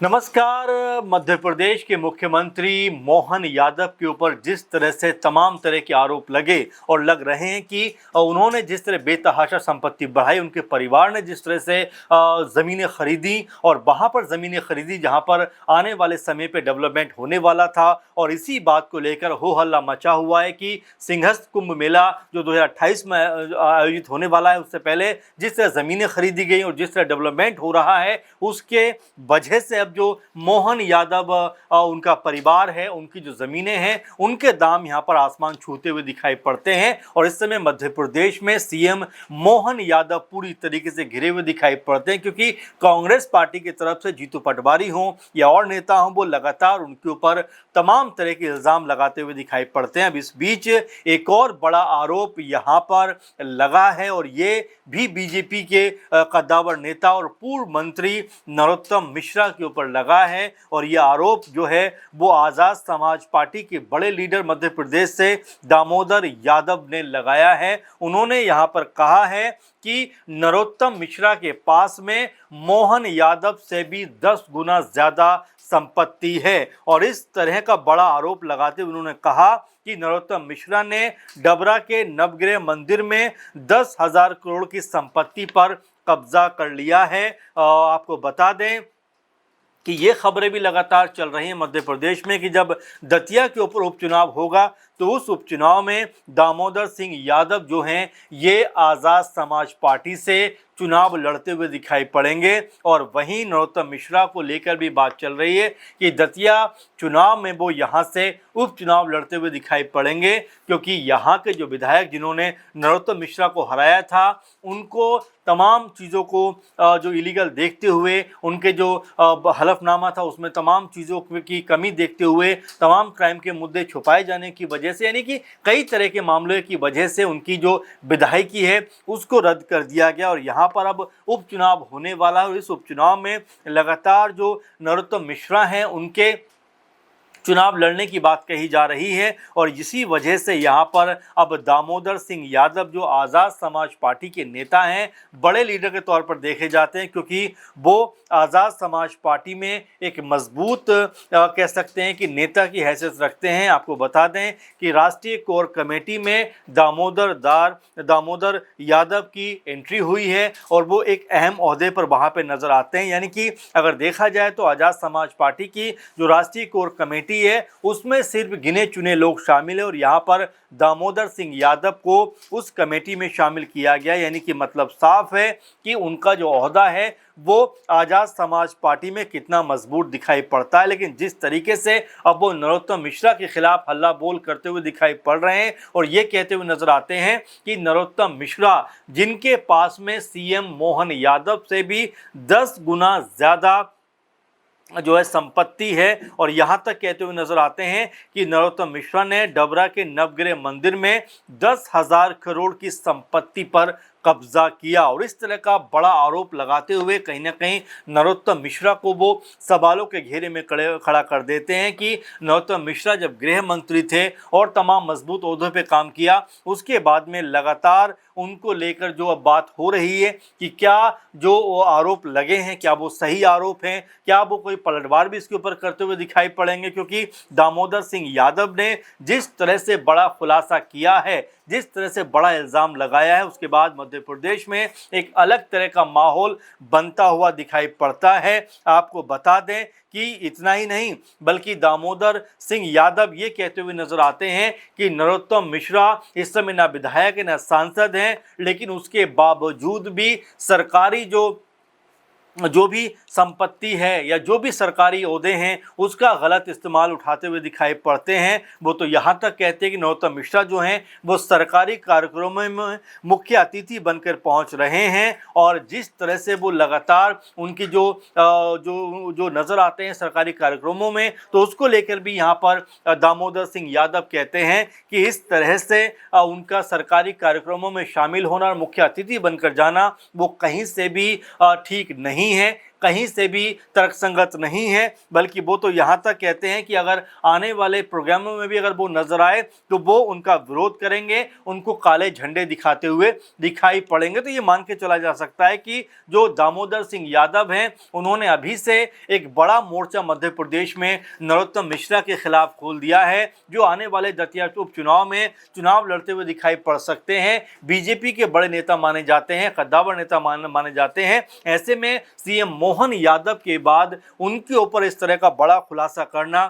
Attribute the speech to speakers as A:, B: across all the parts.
A: नमस्कार। मध्य प्रदेश के मुख्यमंत्री मोहन यादव के ऊपर जिस तरह से तमाम तरह के आरोप लगे और लग रहे हैं कि उन्होंने जिस तरह बेतहाशा संपत्ति बढ़ाई, उनके परिवार ने जिस तरह से ज़मीनें खरीदी और वहाँ पर ज़मीनें खरीदी जहाँ पर आने वाले समय पे डेवलपमेंट होने वाला था, और इसी बात को लेकर हो हल्ला मचा हुआ है कि सिंहस्थ कुंभ मेला जो 2028 में आयोजित होने वाला है, उससे पहले जिस तरह ज़मीनें खरीदी गई और जिस तरह डेवलपमेंट हो रहा है, उसके वजह से जो मोहन यादव उनका परिवार है, उनकी जो ज़मीनें हैं, उनके दाम यहाँ पर आसमान छूते हुए दिखाई पड़ते हैं। और इस समय मध्य प्रदेश में सीएम मोहन यादव पूरी तरीके से घिरे हुए दिखाई पड़ते हैं, क्योंकि कांग्रेस पार्टी की तरफ से जीतू पटवारी हों या और नेता हों, वो लगातार उनके ऊपर तमाम तरह के इल्ज़ाम लगाते हुए दिखाई पड़ते हैं। अब इस बीच एक और बड़ा आरोप यहाँ पर लगा है, और ये भी बीजेपी के कद्दावर नेता और पूर्व मंत्री नरोत्तम मिश्रा के ऊपर लगा है। और यह आरोप जो है वो आज़ाद समाज पार्टी के बड़े लीडर मध्य प्रदेश से दामोदर यादव ने लगाया है। उन्होंने यहाँ पर कहा है कि नरोत्तम मिश्रा के पास में मोहन यादव से भी 10 गुना ज़्यादा संपत्ति है। और इस तरह का बड़ा आरोप लगाते हुए उन्होंने कहा कि नरोत्तम मिश्रा ने डबरा के नवग्रह मंदिर में 10,000 करोड़ की संपत्ति पर कब्जा कर लिया है। आपको बता दें कि ये खबरें भी लगातार चल रही हैं मध्य प्रदेश में कि जब दतिया के ऊपर उपचुनाव होगा तो उस उपचुनाव में दामोदर सिंह यादव जो हैं, ये आज़ाद समाज पार्टी से चुनाव लड़ते हुए दिखाई पड़ेंगे। और वहीं नरोत्तम मिश्रा को लेकर भी बात चल रही है कि दतिया चुनाव में वो यहाँ से उपचुनाव लड़ते हुए दिखाई पड़ेंगे, क्योंकि यहाँ के जो विधायक जिन्होंने नरोत्तम मिश्रा को हराया था, उनको तमाम चीज़ों को जो इलीगल देखते हुए, उनके जो हलफनामा था उसमें तमाम चीज़ों की कमी देखते हुए, तमाम क्राइम के मुद्दे छुपाए जाने की वजह से, यानी कि कई तरह के मामलों की वजह से उनकी जो विधायकी है उसको रद्द कर दिया गया। और यहाँ पर अब उपचुनाव होने वाला है, और इस उपचुनाव में लगातार जो नरोत्तम मिश्रा हैं उनके चुनाव लड़ने की बात कही जा रही है। और इसी वजह से यहाँ पर अब दामोदर सिंह यादव जो आज़ाद समाज पार्टी के नेता हैं, बड़े लीडर के तौर पर देखे जाते हैं, क्योंकि वो आज़ाद समाज पार्टी में एक मजबूत कह सकते हैं कि नेता की हैसियत रखते हैं। आपको बता दें कि राष्ट्रीय कोर कमेटी में दामोदर यादव की एंट्री हुई है, और वो एक अहम ओहदे पर वहाँ पर नजर आते हैं। यानी कि अगर देखा जाए तो आज़ाद समाज पार्टी की जो राष्ट्रीय कोर कमेटी है उसमें सिर्फ गिने चुने लोग शामिल है, और यहाँ पर दामोदर सिंह यादव को उस कमेटी में शामिल किया गया। यानी कि मतलब साफ है कि उनका जो ओहदा है वो आज़ाद समाज पार्टी में कितना मजबूत दिखाई पड़ता है। लेकिन जिस तरीके से अब वो नरोत्तम मिश्रा के खिलाफ हल्ला बोल करते हुए दिखाई पड़ रहे हैं और ये कहते हुए नजर आते हैं कि नरोत्तम मिश्रा, जिनके पास में सीएम मोहन यादव से भी 10 गुना ज़्यादा जो है संपत्ति है, और यहाँ तक कहते हुए नजर आते हैं कि नरोत्तम मिश्रा ने डबरा के नवग्रह मंदिर में 10,000 करोड़ की संपत्ति पर कब्जा किया। और इस तरह का बड़ा आरोप लगाते हुए कहीं ना कहीं नरोत्तम मिश्रा को वो सवालों के घेरे में खड़ा कर देते हैं कि नरोत्तम मिश्रा जब गृह मंत्री थे और तमाम मजबूत ओहदों पे काम किया, उसके बाद में लगातार उनको लेकर जो अब बात हो रही है कि क्या जो आरोप लगे हैं क्या वो सही आरोप हैं, क्या वो कोई पलटवार भी इसके ऊपर करते हुए दिखाई पड़ेंगे। क्योंकि दामोदर सिंह यादव ने जिस तरह से बड़ा खुलासा किया है, जिस तरह से बड़ा इल्ज़ाम लगाया है, उसके बाद मध्य प्रदेश में एक अलग तरह का माहौल बनता हुआ दिखाई पड़ता है। आपको बता दें कि इतना ही नहीं बल्कि दामोदर सिंह यादव ये कहते हुए नजर आते हैं कि नरोत्तम मिश्रा इस समय ना विधायक है ना सांसद हैं, लेकिन उसके बावजूद भी सरकारी जो भी संपत्ति है या जो भी सरकारी ओहदे हैं उसका गलत इस्तेमाल उठाते हुए दिखाई पड़ते हैं। वो तो यहाँ तक कहते हैं कि नरोत्तम मिश्रा जो हैं वो सरकारी कार्यक्रमों में मुख्य अतिथि बनकर पहुँच रहे हैं, और जिस तरह से वो लगातार उनकी जो नज़र आते हैं सरकारी कार्यक्रमों में, तो उसको लेकर भी यहाँ पर दामोदर सिंह यादव कहते हैं कि इस तरह से उनका सरकारी कार्यक्रमों में शामिल होना और मुख्य अतिथि बनकर जाना वो कहीं से भी ठीक नहीं है। कहीं से भी तर्कसंगत नहीं है, बल्कि वो तो यहाँ तक कहते हैं कि अगर आने वाले प्रोग्रामों में भी अगर वो नजर आए तो वो उनका विरोध करेंगे, उनको काले झंडे दिखाते हुए दिखाई पड़ेंगे। तो ये मान के चला जा सकता है कि जो दामोदर सिंह यादव हैं उन्होंने अभी से एक बड़ा मोर्चा मध्य प्रदेश में नरोत्तम मिश्रा के खिलाफ खोल दिया है, जो आने वाले दतिया उपचुनाव में चुनाव लड़ते हुए दिखाई पड़ सकते हैं। बीजेपी के बड़े नेता माने जाते हैं, कद्दावर नेता माने जाते हैं। ऐसे में सीएम मोहन यादव के बाद उनके ऊपर इस तरह का बड़ा खुलासा करना,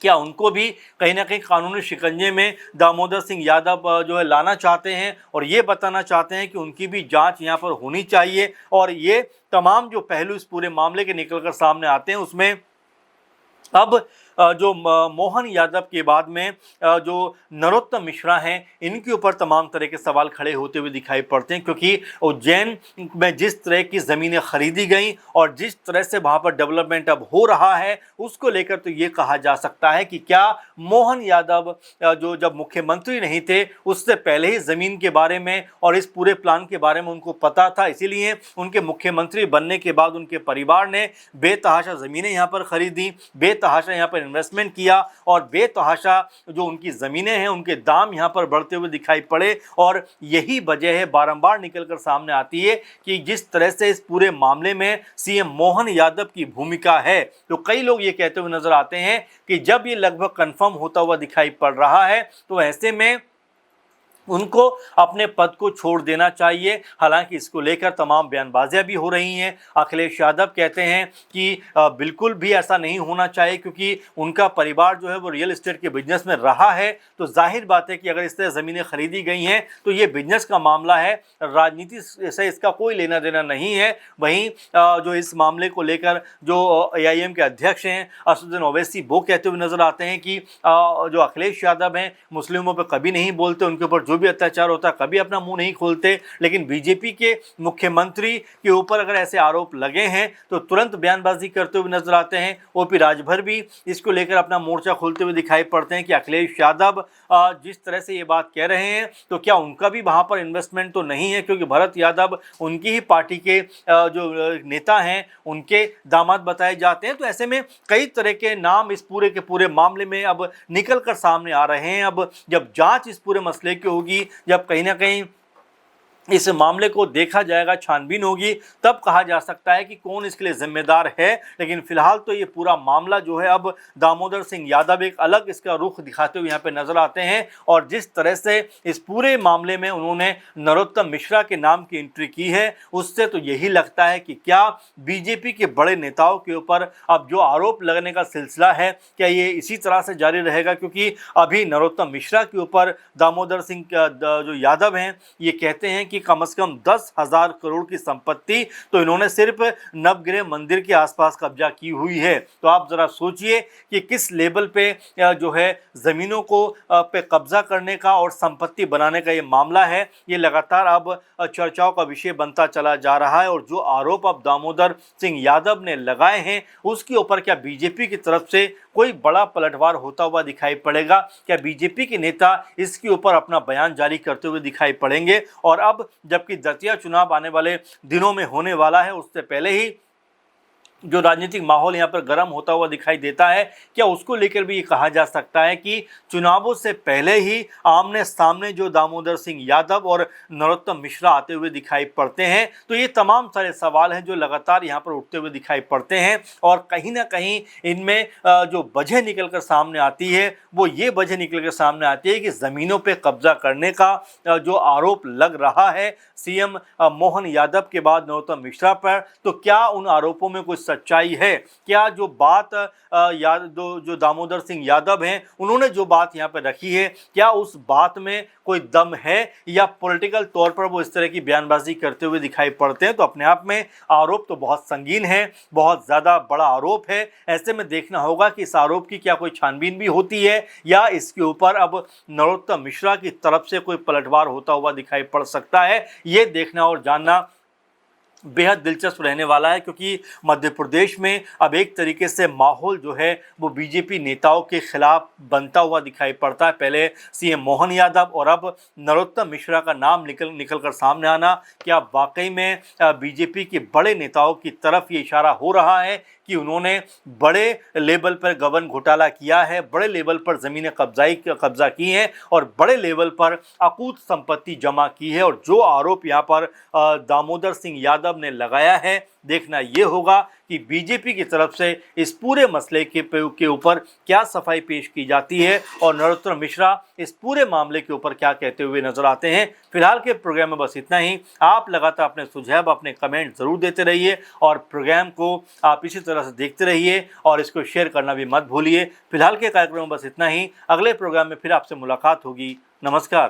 A: क्या उनको भी कहीं ना कहीं कानूनी शिकंजे में दामोदर सिंह यादव जो है लाना चाहते हैं और ये बताना चाहते हैं कि उनकी भी जांच यहाँ पर होनी चाहिए। और ये तमाम जो पहलू इस पूरे मामले के निकलकर सामने आते हैं उसमें अब जो मोहन यादव के बाद में जो नरोत्तम मिश्रा हैं इनके ऊपर तमाम तरह के सवाल खड़े होते हुए दिखाई पड़ते हैं, क्योंकि उज्जैन में जिस तरह की ज़मीनें खरीदी गई और जिस तरह से वहाँ पर डेवलपमेंट अब हो रहा है उसको लेकर तो ये कहा जा सकता है कि क्या मोहन यादव जो जब मुख्यमंत्री नहीं थे उससे पहले ही ज़मीन के बारे में और इस पूरे प्लान के बारे में उनको पता था, इसीलिए उनके मुख्यमंत्री बनने के बाद उनके परिवार ने बेतहाशा ज़मीनें यहाँ पर खरीदी, बेतहाशा यहाँ पर इन्वेस्टमेंट किया और बेतहाशा जो उनकी ज़मीनें हैं उनके दाम यहाँ पर बढ़ते हुए दिखाई पड़े। और यही वजह है बारंबार निकलकर सामने आती है कि जिस तरह से इस पूरे मामले में सीएम मोहन यादव की भूमिका है, तो कई लोग ये कहते हुए नजर आते हैं कि जब ये लगभग कंफर्म होता हुआ दिखाई पड़ रहा है तो ऐसे में उनको अपने पद को छोड़ देना चाहिए। हालांकि इसको लेकर तमाम बयानबाजियां भी हो रही हैं। अखिलेश यादव कहते हैं कि बिल्कुल भी ऐसा नहीं होना चाहिए, क्योंकि उनका परिवार जो है वो रियल एस्टेट के बिजनेस में रहा है, तो जाहिर बात है कि अगर इस तरह ज़मीनें खरीदी गई हैं तो ये बिजनेस का मामला है, राजनीति से इसका कोई लेना देना नहीं है। वहीं जो इस मामले को लेकर जो AIM के अध्यक्ष हैं असदुद्दीन ओवैसी वो कहते हुए नजर आते हैं कि जो अखिलेश यादव हैं मुस्लिमों पर कभी नहीं बोलते, उनके ऊपर जो भी अत्याचार होता है कभी अपना मुंह नहीं खोलते, लेकिन बीजेपी के मुख्यमंत्री के ऊपर अगर ऐसे आरोप लगे हैं तो तुरंत बयानबाजी करते हुए नजर आते हैं। OP राजभर भी इसको लेकर अपना मोर्चा खोलते हुए दिखाई पड़ते हैं कि अखिलेश यादव जिस तरह से ये बात कह रहे हैं तो क्या उनका भी वहाँ पर इन्वेस्टमेंट तो नहीं है, क्योंकि भरत यादव उनकी ही पार्टी के जो नेता हैं उनके दामाद बताए जाते हैं। तो ऐसे में कई तरह के नाम इस पूरे के पूरे मामले में अब निकल कर सामने आ रहे हैं। अब जब जांच इस पूरे मसले की होगी, जब कहीं ना कहीं इस मामले को देखा जाएगा, छानबीन होगी, तब कहा जा सकता है कि कौन इसके लिए जिम्मेदार है। लेकिन फिलहाल तो ये पूरा मामला जो है अब दामोदर सिंह यादव एक अलग इसका रुख दिखाते हुए यहाँ पे नजर आते हैं। और जिस तरह से इस पूरे मामले में उन्होंने नरोत्तम मिश्रा के नाम की एंट्री की है उससे तो यही लगता है कि क्या बीजेपी के बड़े नेताओं के ऊपर अब जो आरोप लगने का सिलसिला है क्या ये इसी तरह से जारी रहेगा, क्योंकि अभी नरोत्तम मिश्रा के ऊपर दामोदर सिंह जो यादव हैं ये कहते हैं कि कम से कम 10,000 करोड़ की संपत्ति तो इन्होंने सिर्फ नवग्रह मंदिर के आसपास कब्जा की हुई है। तो आप जरा सोचिए कि किस लेवल पे जो है जमीनों को पे कब्जा करने का और संपत्ति बनाने का ये मामला है, ये लगातार अब चर्चाओं का विषय बनता चला जा रहा है। और जो आरोप अब दामोदर सिंह यादव ने लगाए हैं उसके ऊपर क्या बीजेपी की तरफ से कोई बड़ा पलटवार होता हुआ दिखाई पड़ेगा, क्या बीजेपी के नेता इसके ऊपर अपना बयान जारी करते हुए दिखाई पड़ेंगे। और अब जबकि दतिया चुनाव आने वाले दिनों में होने वाला है, उससे पहले ही जो राजनीतिक माहौल यहाँ पर गर्म होता हुआ दिखाई देता है, क्या उसको लेकर भी ये कहा जा सकता है कि चुनावों से पहले ही आमने सामने जो दामोदर सिंह यादव और नरोत्तम मिश्रा आते हुए दिखाई पड़ते हैं। तो ये तमाम सारे सवाल हैं जो लगातार यहाँ पर उठते हुए दिखाई पड़ते हैं। और कहीं ना कहीं इनमें जो वजह निकल कर सामने आती है वो ये वजह निकल कर सामने आती है कि ज़मीनों पर कब्जा करने का जो आरोप लग रहा है सीएम मोहन यादव के बाद नरोत्तम मिश्रा पर, तो क्या उन आरोपों में कुछ सच्चाई है? क्या जो बात जो दामोदर सिंह यादव हैं उन्होंने जो बात यहाँ पर रखी है क्या उस बात में कोई दम है, या पॉलिटिकल तौर पर वो इस तरह की बयानबाजी करते हुए दिखाई पड़ते हैं? तो अपने आप में आरोप तो बहुत संगीन है, बहुत ज़्यादा बड़ा आरोप है। ऐसे में देखना होगा कि इस आरोप की क्या कोई छानबीन भी होती है या इसके ऊपर अब नरोत्तम मिश्रा की तरफ से कोई पलटवार होता हुआ दिखाई पड़ सकता है। ये देखना और जानना बेहद दिलचस्प रहने वाला है, क्योंकि मध्य प्रदेश में अब एक तरीके से माहौल जो है वो बीजेपी नेताओं के खिलाफ बनता हुआ दिखाई पड़ता है। पहले सीएम मोहन यादव और अब नरोत्तम मिश्रा का नाम निकल कर सामने आना, क्या वाकई में बीजेपी के बड़े नेताओं की तरफ ये इशारा हो रहा है कि उन्होंने बड़े लेवल पर गबन घोटाला किया है, बड़े लेवल पर ज़मीनें कब्जा की हैं और बड़े लेवल पर अकूत संपत्ति जमा की है। और जो आरोप यहाँ पर दामोदर सिंह यादव ने लगाया है, देखना ये होगा कि बीजेपी की तरफ से इस पूरे मसले के ऊपर क्या सफाई पेश की जाती है और नरोत्तम मिश्रा इस पूरे मामले के ऊपर क्या कहते हुए नजर आते हैं। फिलहाल के प्रोग्राम में बस इतना ही। आप लगातार अपने सुझाव, अपने कमेंट ज़रूर देते रहिए और प्रोग्राम को आप इसी तरह से देखते रहिए और इसको शेयर करना भी मत भूलिए। फिलहाल के कार्यक्रम में बस इतना ही। अगले प्रोग्राम में फिर आपसे मुलाकात होगी। नमस्कार।